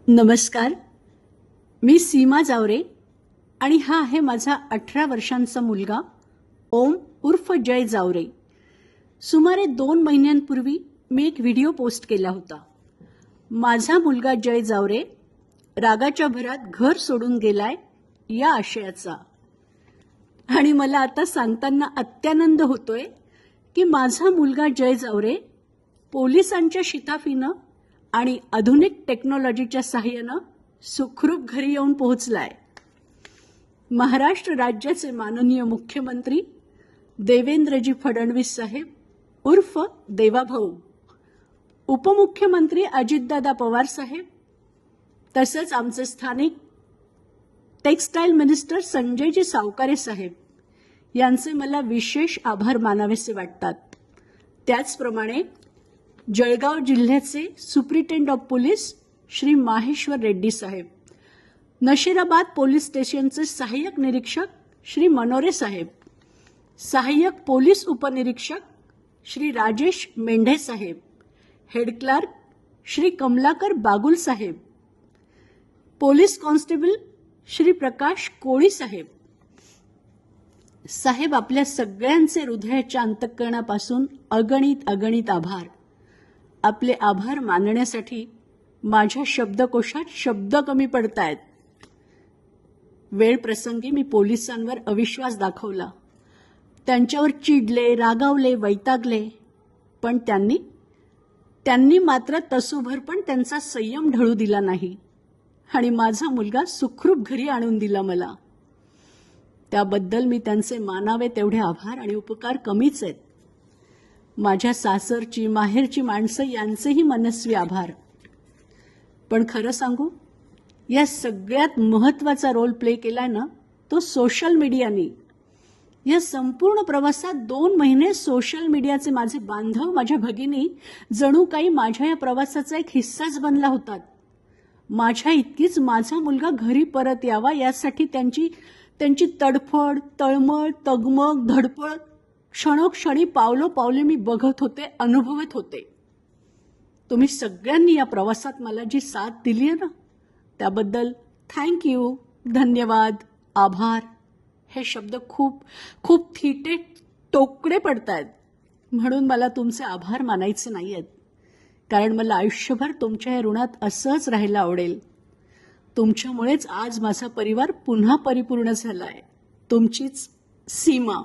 नमस्कार, मी सीमा जावरे आणि हा आहे माझा 18 वर्षांचा मुलगा ओम उर्फ जय जावरे. सुमारे 2 महिन्यांपूर्वी मी एक व्हिडिओ पोस्ट केला होता. माझा मुलगा जय जावरे रागाच्या भरात घर सोडून गेलाय या आशयाचा. आणि मला आता सांगताना अत्यानंद होतोय की माझा मुलगा जय जावरे पोलिसांच्या शिताफीनं आणि आधुनिक टेक्नॉलॉजीच्या सहाय्यानं सुखरूप घरी येऊन पोहोचलाय. महाराष्ट्र राज्याचे माननीय मुख्यमंत्री देवेंद्रजी फडणवीस साहेब उर्फ देवाभाऊ, उपमुख्यमंत्री अजितदादा पवार साहेब, तसंच आमचे स्थानिक टेक्सटाईल मिनिस्टर संजयजी सावकारे साहेब यांचे मला विशेष आभार मानावेसे वाटतात. त्याचप्रमाणे जळगाव जिल्ह्याचे superintendent of police Shri Maheshwar Reddy साहेब, नशिराबाद पोलीस स्टेशनचे सहाय्यक निरीक्षक श्री मनोरे साहेब, सहाय्यक पोलीस उपनिरीक्षक श्री राजेश मेंढे साहेब, हेड क्लार्क श्री कमलाकर बागुल साहेब, पोलीस कॉन्स्टेबल श्री प्रकाश कोळी साहेब. साहेब, आपल्या सगळ्यांचे हृदयाच्या अंतःकरणापासून अगणित आभार. आपले आभार मानण्यासाठी माझ्या शब्दकोशात शब्द कमी पडतायत. वेळ प्रसंगी मी पोलिसांवर अविश्वास दाखवला, त्यांच्यावर चिडले, रागावले, वैतागले, पण त्यांनी मात्र तसोभर पण त्यांचा संयम ढळू दिला नाही आणि माझा मुलगा सुखरूप घरी आणून दिला मला. त्याबद्दल मी त्यांचे मानावे तेवढे आभार आणि उपकार कमीच आहेत. माझ्या सासरची माहेरची माणसं यांचेही मनस्वी आभार. पण खरं सांगू, या सगळ्यात महत्त्वाचा रोल प्ले केलाय ना तो सोशल मीडियानी. या संपूर्ण प्रवासात 2 महिने सोशल मीडियाचे माझे बांधव, माझ्या भगिनी जणू काही माझ्या या प्रवासाचा एक हिस्साच बनला होतात. माझ्या इतकीच माझा मुलगा घरी परत यावा यासाठी त्यांची तडफड, तळमळ, तगमग, धडपड क्षणोक्षणी पावलोपावले मी बघत होते, अनुभवत होते. तुम्ही सगळ्यांनी या प्रवासात मला जी साथ दिली आहे ना, त्याबद्दल थँक्यू, धन्यवाद, आभार हे शब्द खूप खूप थिटे टोकडे पडतायत. म्हणून मला तुमचे आभार मानायचे नाही आहेत, कारण मला आयुष्यभर तुमच्या या ऋणात असंच राहायला आवडेल. तुमच्यामुळेच आज माझा परिवार पुन्हा परिपूर्ण झालाय. तुमचीच सीमा.